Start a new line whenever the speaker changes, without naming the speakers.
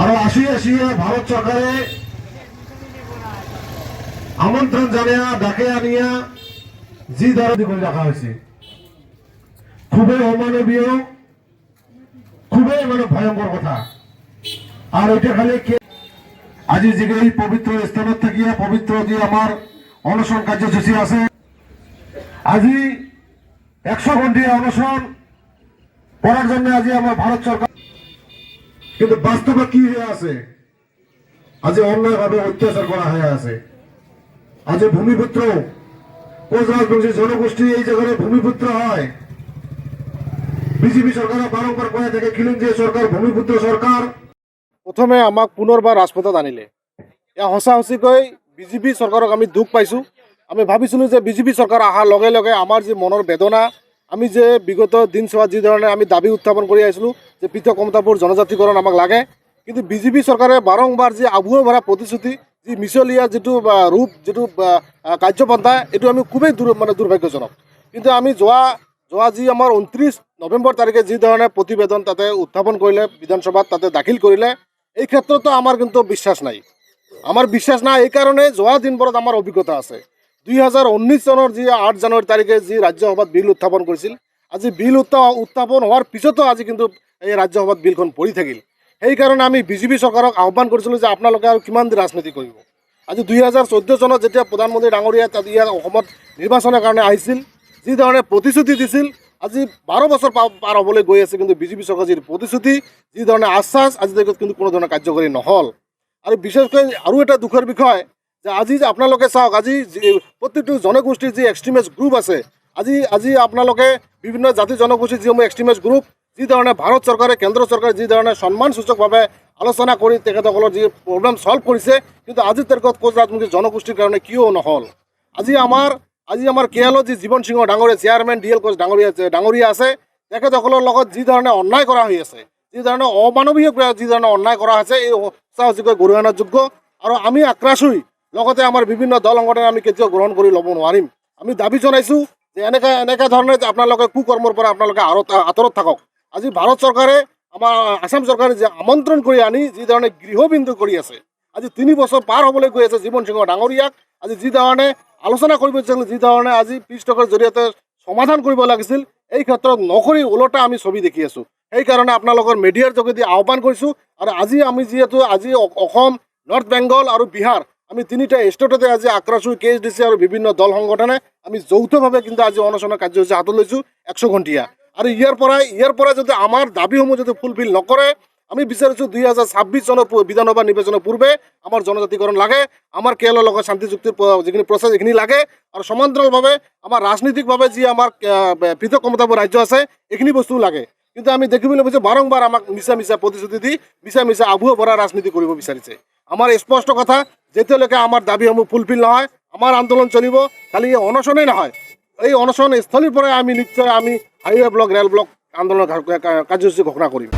আরো আসিয়া ভারত সরকারে আমন্ত্রণ জানিয়া ডাকে আনিয়া জি দারাদি করে রাখা হয়েছে। খুবই অমানবীয়, খুবই ভয়ঙ্কর কথা। আর ওইটা খালি আজি যে এই পবিত্র স্থানত থাকিয়া পবিত্র যে আমার অনশন কার্যসূচী আছে, আজি 100 ঘন্টা অনশন করার জন্য আজি আমার ভারত সরকার, কিন্তু বাস্তবে কি হয়ে আছে, আজি অন্যায় ভাবে অত্যাচার করা হয়ে আছে। আজ ভূমিপুত্র কোচ রাজবংশী জনগোষ্ঠী এই জায়গায় ভূমিপুত্র হয়। বিজেপি সরকার বারংবার কয়ে থাকে খিলেন যে সরকার ভূমিপুত্র সরকার।
প্ৰথমে আমাক পুনৰবাৰ ৰাজপথত আনিলে। এয়া সঁচা সঁচিকৈ বিজেপি চৰকাৰক আমি দুখ পাইছোঁ। আমি ভাবিছিলোঁ যে বিজেপি চৰকাৰ অহাৰ লগে লগে আমাৰ যি মনৰ বেদনা, আমি যে বিগত দিনছোৱাত যি ধৰণে আমি দাবী উত্থাপন কৰি আহিছিলোঁ যে পৃথক কমতাপুৰ জনজাতিকৰণ আমাক লাগে, কিন্তু বিজেপি চৰকাৰে বাৰম্বাৰ যি আবুৱা ভৰা প্ৰতিশ্ৰুতি, যি মিছলীয়া যিটো ৰূপ, যিটো কাৰ্যপন্থা, এইটো আমি খুবেই দুৰ্ভাগ্যজনক। কিন্তু আমি যোৱা যি আমাৰ 29 নৱেম্বৰ তাৰিখে যি ধৰণে প্ৰতিবেদন তাতে উত্থাপন কৰিলে, বিধানসভাত তাতে দাখিল কৰিলে, এই ক্ষেত্ৰতো আমাৰ কিন্তু বিশ্বাস নাই। আমাৰ বিশ্বাস নাই এইকাৰণে যোৱা দিনবোৰত আমাৰ অভিজ্ঞতা আছে। 2019 চনৰ যি 8 জানুৱাৰী তাৰিখে যি ৰাজ্যসভাত বিল উত্থাপন কৰিছিল, আজি বিল উত্থাপন হোৱাৰ পিছতো আজি কিন্তু এই ৰাজ্যসভাত বিলখন পৰি থাকিল। সেইকাৰণে আমি বিজেপি চৰকাৰক আহ্বান কৰিছিলোঁ যে আপোনালোকে আৰু কিমান দিন ৰাজনীতি কৰিব। আজি 2014 চনত যেতিয়া প্ৰধানমন্ত্ৰী ডাঙৰীয়া ইয়াত অসমত নিৰ্বাচনৰ কাৰণে আহিছিল, যি ধৰণে প্ৰতিশ্ৰুতি দিছিল, আজি 12 বছৰ পাৰ হ'বলৈ গৈ আছে, কিন্তু বিজেপি চৰকাৰৰ যি প্ৰতিশ্ৰুতি, যি ধৰণে আশ্বাস, আজিলৈকে কিন্তু কোনো ধৰণৰ কাৰ্যকৰী নহ'ল। আৰু বিশেষকৈ আৰু এটা দুখৰ বিষয় যে আজি যে আপোনালোকে চাওক, আজি প্ৰত্যেকটো জনগোষ্ঠীৰ যি এক্সট্ৰিমিষ্ট গ্ৰুপ আছে, আজি আপোনালোকে বিভিন্ন জাতি জনগোষ্ঠীৰ যিসমূহ এক্সট্ৰিমিষ্ট গ্ৰুপ, যি ধৰণে ভাৰত চৰকাৰে, কেন্দ্ৰ চৰকাৰে যি ধৰণে সন্মানসূচকভাৱে আলোচনা কৰি তেখেতসকলৰ যি প্ৰব্লেম ছল্ভ কৰিছে, কিন্তু আজিৰ তাৰিখত কোচ ৰাজবংশী জনগোষ্ঠীৰ কাৰণে কিয় নহ'ল। আজি আমাৰ কেৰেলত যি জীৱন সিংহ ডাঙৰীয়া চেয়াৰমেন DL কোচ ডাঙৰীয়া আছে, তেখেতসকলৰ লগত যি ধৰণে অন্যায় কৰা হৈ আছে, যি ধৰণে অমানৱীয় যি ধৰণে অন্যায় কৰা হৈছে, এই সঁচাকৈ গৰিহণাযোগ্য। আৰু আমি আক্ৰাসুই, লগতে আমাৰ বিভিন্ন দল সংগঠনে আমি কেতিয়াও গ্ৰহণ কৰি ল'ব নোৱাৰিম। আমি দাবী জনাইছোঁ যে এনেকুৱা ধৰণে আপোনালোকে কুকৰ্মৰ পৰা আপোনালোকে আঁতৰত থাকক। আজি ভাৰত চৰকাৰে, আমাৰ আসাম চৰকাৰে যে আমন্ত্ৰণ কৰি আনি যি ধৰণে গৃহবিন্দু কৰি আছে, আজি 3 বছৰ পাৰ হ'বলৈ গৈ আছে জীৱন সিংহ ডাঙৰীয়াক, আজি যি ধৰণে আলোচনা কৰিব লাগিছিল, যি ধৰণে আজি পিছ টকাৰ জৰিয়তে সমাধান কৰিব লাগিছিল, এই ক্ষেত্ৰত নকৰি ওলোটা আমি ছবি দেখি আছোঁ। সেইকাৰণে আপোনালোকৰ মিডিয়াৰ যোগেদি আহ্বান কৰিছোঁ। আৰু আমি যিহেতু আজি অসম, নৰ্থ বেংগল আৰু বিহাৰ, আমি 3টা ষ্টেটতে আজি আক্ৰাসুই KSDC আৰু বিভিন্ন দল সংগঠনে আমি যৌথভাৱে কিন্তু আজি অনশনৰ কাৰ্যসূচী হাতত লৈছোঁ 100 ঘণ্টীয়া। আৰু ইয়াৰ পৰা যদি আমাৰ দাবীসমূহ যদি ফুলফিল নকৰে, আমি বিচাৰিছোঁ 2026 চনৰ বিধানসভা নিৰ্বাচনৰ পূৰ্বে আমাৰ জনজাতিকৰণ লাগে, আমাৰ কেৰেলৰ লগত শান্তি চুক্তিৰ যিখিনি প্ৰচেছ এইখিনি লাগে, আৰু সমান্তৰালভাৱে আমাৰ ৰাজনৈতিকভাৱে যি আমাৰ পৃথক কমতাপুৰ ৰাজ্য আছে, এইখিনি বস্তুও লাগে। কিন্তু আমি দেখিবলৈ পাইছোঁ বাৰম্বাৰ আমাক মিছা প্ৰতিশ্ৰুতি দি মিছা আবুৱা ভৰা ৰাজনীতি কৰিব বিচাৰিছে। আমাৰ স্পষ্ট কথা, যেতিয়ালৈকে আমাৰ দাবীসমূহ ফুলফিল নহয়, আমাৰ আন্দোলন চলিব। খালি এই অনশনেই নহয়, এই অনশন স্থলীৰ পৰাই আমি নিশ্চয় হাইৱে ব্লক, ৰেল ব্লক আন্দোলনৰ কাৰ্যসূচী ঘোষণা কৰিম।